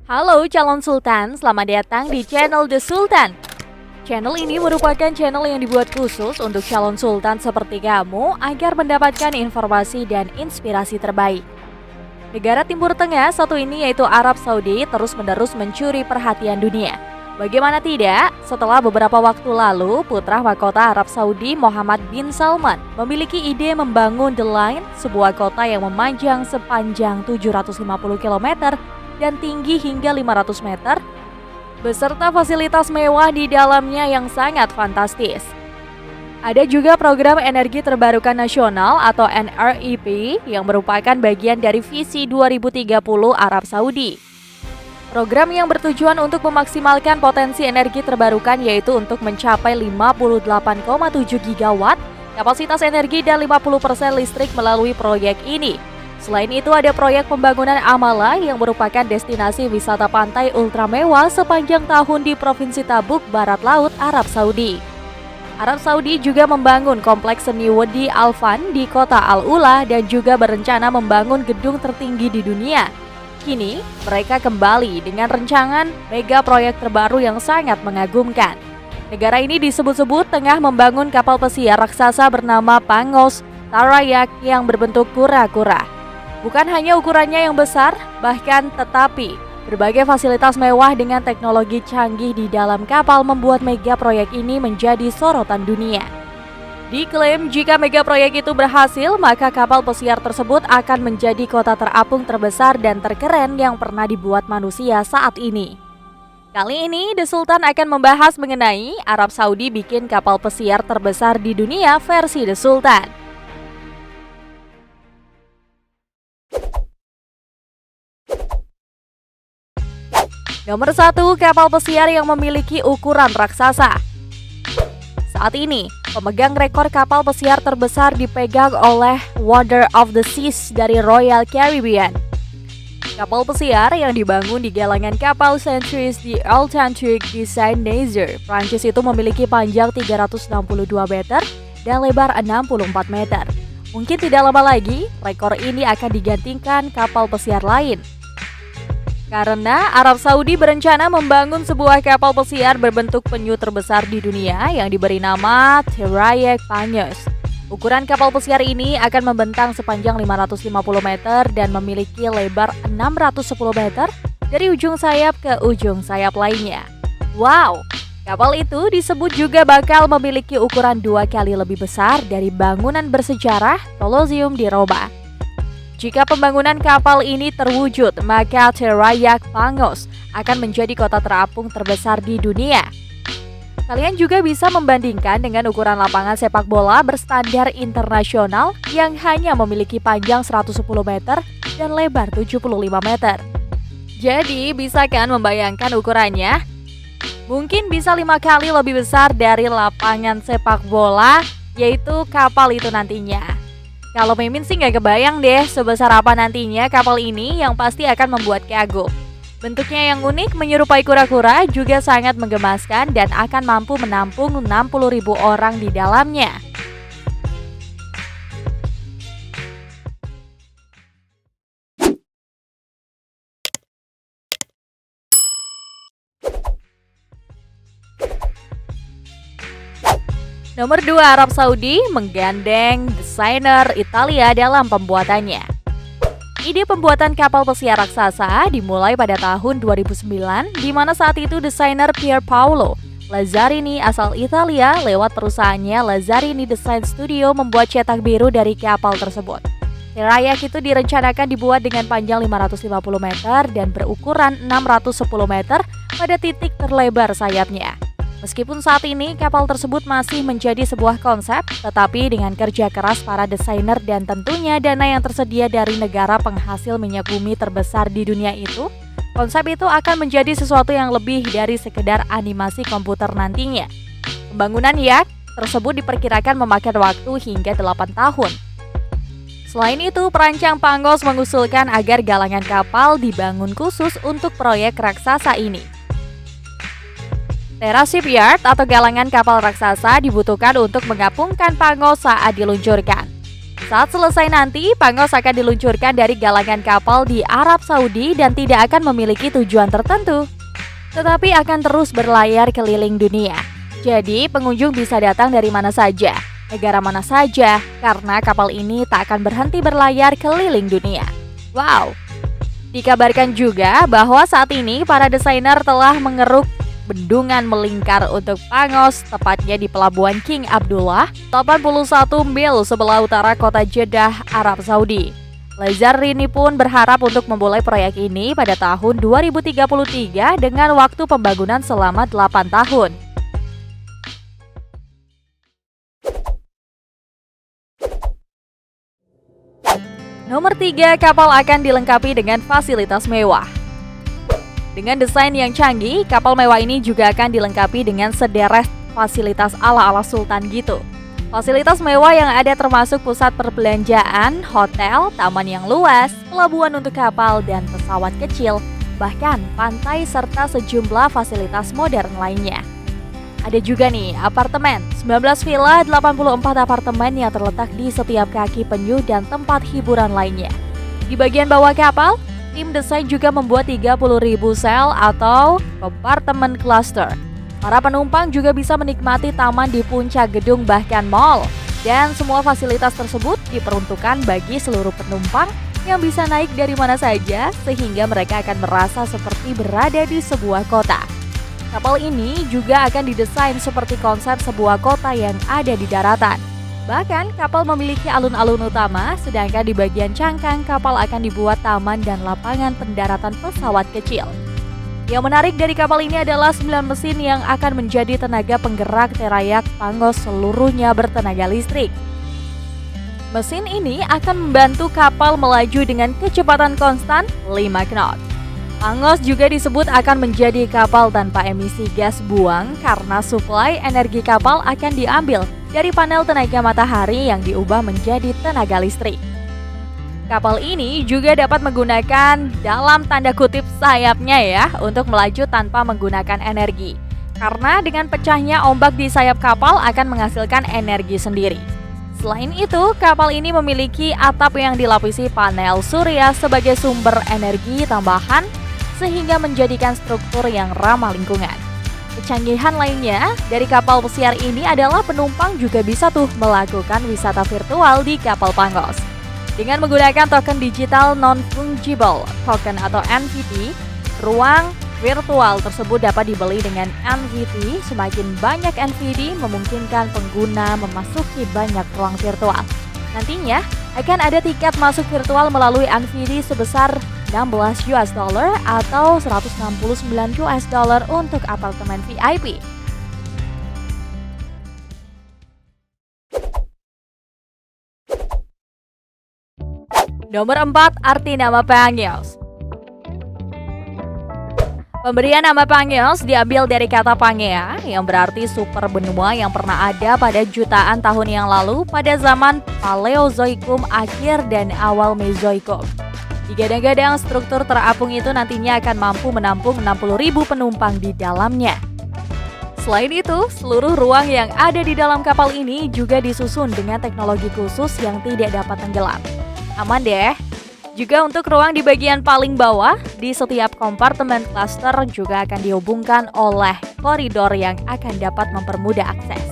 Halo calon sultan, selamat datang di channel The Sultan. Channel ini merupakan channel yang dibuat khusus untuk calon sultan seperti kamu agar mendapatkan informasi dan inspirasi terbaik. Negara Timur Tengah satu ini yaitu Arab Saudi terus-menerus mencuri perhatian dunia. Bagaimana tidak, setelah beberapa waktu lalu, putra mahkota Arab Saudi Muhammad bin Salman memiliki ide membangun The Line, sebuah kota yang memanjang sepanjang 750 km dan tinggi hingga 500 meter, beserta fasilitas mewah di dalamnya yang sangat fantastis. Ada juga program energi terbarukan nasional atau NREP yang merupakan bagian dari visi 2030 Arab Saudi. Program yang bertujuan untuk memaksimalkan potensi energi terbarukan yaitu untuk mencapai 58,7 gigawatt kapasitas energi dan 50% listrik melalui proyek ini. Selain itu ada proyek pembangunan Amala yang merupakan destinasi wisata pantai ultra mewah sepanjang tahun di Provinsi Tabuk, Barat Laut, Arab Saudi. Arab Saudi juga membangun kompleks seni Wadi Al-Fan di kota Al-Ula dan juga berencana membangun gedung tertinggi di dunia. Kini, mereka kembali dengan rencangan mega proyek terbaru yang sangat mengagumkan. Negara ini disebut-sebut tengah membangun kapal pesiar raksasa bernama Pangos Tarayak yang berbentuk kura-kura. Bukan hanya ukurannya yang besar, bahkan tetapi berbagai fasilitas mewah dengan teknologi canggih di dalam kapal membuat mega proyek ini menjadi sorotan dunia. Diklaim jika mega proyek itu berhasil, maka kapal pesiar tersebut akan menjadi kota terapung terbesar dan terkeren yang pernah dibuat manusia saat ini. Kali ini, The Sultan akan membahas mengenai Arab Saudi bikin kapal pesiar terbesar di dunia versi The Sultan. Nomor 1, kapal pesiar yang memiliki ukuran raksasa. Saat ini, pemegang rekor kapal pesiar terbesar dipegang oleh Wonder of the Seas dari Royal Caribbean. Kapal pesiar yang dibangun di galangan kapal Centuries di Atlantic di Saint-Nazaire, Prancis itu memiliki panjang 362 meter dan lebar 64 meter. Mungkin tidak lama lagi, rekor ini akan digantikan kapal pesiar lain. Karena Arab Saudi berencana membangun sebuah kapal pesiar berbentuk penyu terbesar di dunia yang diberi nama Tarayak Pangos. Ukuran kapal pesiar ini akan membentang sepanjang 550 meter dan memiliki lebar 610 meter dari ujung sayap ke ujung sayap lainnya. Wow, kapal itu disebut juga bakal memiliki ukuran 2 kali lebih besar dari bangunan bersejarah Colosseum di Roma. Jika pembangunan kapal ini terwujud, maka Tarayak Pangos akan menjadi kota terapung terbesar di dunia. Kalian juga bisa membandingkan dengan ukuran lapangan sepak bola berstandar internasional yang hanya memiliki panjang 110 meter dan lebar 75 meter. Jadi, bisa kan membayangkan ukurannya? Mungkin bisa 5 kali lebih besar dari lapangan sepak bola, yaitu kapal itu nantinya. Kalau Mimin sih nggak kebayang deh sebesar apa nantinya kapal ini yang pasti akan membuat kagum. Bentuknya yang unik menyerupai kura-kura juga sangat menggemaskan dan akan mampu menampung 60.000 orang di dalamnya. Nomor 2, Arab Saudi menggandeng desainer Italia dalam pembuatannya. Ide pembuatan kapal pesiar raksasa dimulai pada tahun 2009, di mana saat itu desainer Pier Paolo Lazzarini asal Italia lewat perusahaannya Lazzarini Design Studio membuat cetak biru dari kapal tersebut. Tarayak itu direncanakan dibuat dengan panjang 550 meter dan berukuran 610 meter pada titik terlebar sayapnya. Meskipun saat ini kapal tersebut masih menjadi sebuah konsep, tetapi dengan kerja keras para desainer dan tentunya dana yang tersedia dari negara penghasil minyak bumi terbesar di dunia itu, konsep itu akan menjadi sesuatu yang lebih dari sekedar animasi komputer nantinya. Pembangunan yacht tersebut diperkirakan memakan waktu hingga 8 tahun. Selain itu, perancang Pangos mengusulkan agar galangan kapal dibangun khusus untuk proyek raksasa ini. Teras shipyard atau galangan kapal raksasa dibutuhkan untuk mengapungkan Pangos saat diluncurkan. Saat selesai nanti, Pangos akan diluncurkan dari galangan kapal di Arab Saudi dan tidak akan memiliki tujuan tertentu, tetapi akan terus berlayar keliling dunia. Jadi, pengunjung bisa datang dari mana saja, negara mana saja, karena kapal ini tak akan berhenti berlayar keliling dunia. Wow! Dikabarkan juga bahwa saat ini para desainer telah mengeruk bendungan melingkar untuk Pangos, tepatnya di Pelabuhan King Abdullah, 81 mil sebelah utara kota Jeddah, Arab Saudi. Lazar Rini pun berharap untuk memulai proyek ini pada tahun 2033 dengan waktu pembangunan selama 8 tahun. Nomor 3, kapal akan dilengkapi dengan fasilitas mewah. Dengan desain yang canggih, kapal mewah ini juga akan dilengkapi dengan sederet fasilitas ala-ala sultan gitu. Fasilitas mewah yang ada termasuk pusat perbelanjaan, hotel, taman yang luas, pelabuhan untuk kapal dan pesawat kecil, bahkan pantai serta sejumlah fasilitas modern lainnya. Ada juga nih apartemen, 19 villa, 84 apartemen yang terletak di setiap kaki penyu dan tempat hiburan lainnya. Di bagian bawah kapal, tim desain juga membuat 30.000 sel atau kompartemen cluster. Para penumpang juga bisa menikmati taman di puncak gedung bahkan mall. Dan semua fasilitas tersebut diperuntukkan bagi seluruh penumpang yang bisa naik dari mana saja sehingga mereka akan merasa seperti berada di sebuah kota. Kapal ini juga akan didesain seperti konsep sebuah kota yang ada di daratan. Bahkan kapal memiliki alun-alun utama, sedangkan di bagian cangkang kapal akan dibuat taman dan lapangan pendaratan pesawat kecil. Yang menarik dari kapal ini adalah 9 mesin yang akan menjadi tenaga penggerak terayak Pangos seluruhnya bertenaga listrik. Mesin ini akan membantu kapal melaju dengan kecepatan konstan 5 knot. Pangos juga disebut akan menjadi kapal tanpa emisi gas buang karena suplai energi kapal akan diambil dari panel tenaga matahari yang diubah menjadi tenaga listrik. Kapal ini juga dapat menggunakan dalam tanda kutip sayapnya ya untuk melaju tanpa menggunakan energi. Karena dengan pecahnya ombak di sayap kapal akan menghasilkan energi sendiri. Selain itu, kapal ini memiliki atap yang dilapisi panel surya sebagai sumber energi tambahan sehingga menjadikan struktur yang ramah lingkungan. Kecanggihan lainnya dari kapal pesiar ini adalah penumpang juga bisa melakukan wisata virtual di kapal Pangos. Dengan menggunakan token digital non-fungible token atau NFT, ruang virtual tersebut dapat dibeli dengan NFT. Semakin banyak NFT memungkinkan pengguna memasuki banyak ruang virtual. Nantinya akan ada tiket masuk virtual melalui NFT sebesar $16 atau $169 untuk apartemen VIP. Nomor 4, arti nama Pangos. Pemberian nama Pangos diambil dari kata Pangea yang berarti super benua yang pernah ada pada jutaan tahun yang lalu pada zaman Paleozoikum akhir dan awal Mesozoikum. Digadang-gadang struktur terapung itu nantinya akan mampu menampung 60.000 penumpang di dalamnya. Selain itu, seluruh ruang yang ada di dalam kapal ini juga disusun dengan teknologi khusus yang tidak dapat tenggelam. Aman deh. Juga untuk ruang di bagian paling bawah, di setiap kompartemen cluster juga akan dihubungkan oleh koridor yang akan dapat mempermudah akses.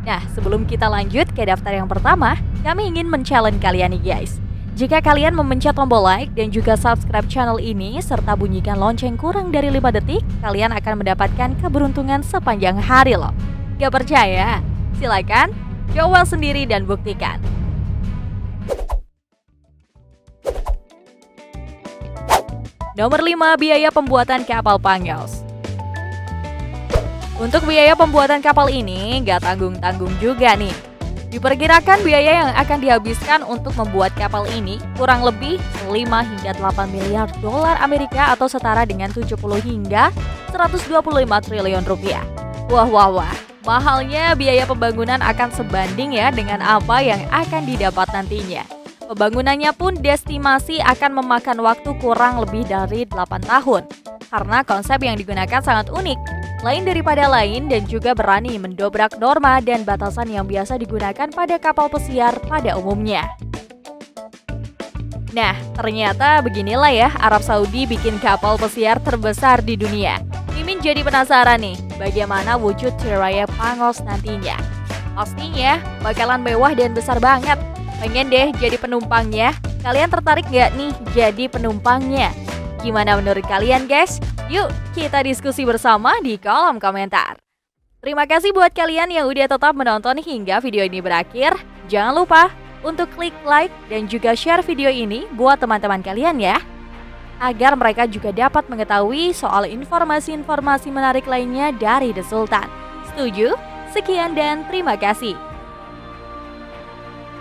Nah, sebelum kita lanjut ke daftar yang pertama, kami ingin men-challenge kalian nih guys. Jika kalian memencet tombol like dan juga subscribe channel ini serta bunyikan lonceng kurang dari 5 detik, kalian akan mendapatkan keberuntungan sepanjang hari loh. Gak percaya? Silakan coba sendiri dan buktikan. Nomor 5, biaya pembuatan kapal Pangos. Untuk biaya pembuatan kapal ini nggak tanggung-tanggung juga nih. Diperkirakan biaya yang akan dihabiskan untuk membuat kapal ini kurang lebih 5 hingga 8 miliar dolar Amerika atau setara dengan 70 hingga 125 triliun rupiah. Wah, mahalnya biaya pembangunan akan sebanding ya dengan apa yang akan didapat nantinya. Pembangunannya pun diestimasi akan memakan waktu kurang lebih dari 8 tahun. Karena konsep yang digunakan sangat unik. lain daripada lain dan juga berani mendobrak norma dan batasan yang biasa digunakan pada kapal pesiar pada umumnya. Nah, ternyata beginilah ya Arab Saudi bikin kapal pesiar terbesar di dunia. Mimin jadi penasaran nih, bagaimana wujud Tiraya Pangos nantinya? Pastinya bakalan mewah dan besar banget. Pengen deh jadi penumpangnya? Kalian tertarik nggak nih jadi penumpangnya? Gimana menurut kalian guys? Yuk kita diskusi bersama di kolom komentar. Terima kasih buat kalian yang udah tetap menonton hingga video ini berakhir. Jangan lupa untuk klik like dan juga share video ini buat teman-teman kalian ya, agar mereka juga dapat mengetahui soal informasi-informasi menarik lainnya dari The Sultan. Setuju? Sekian dan terima kasih.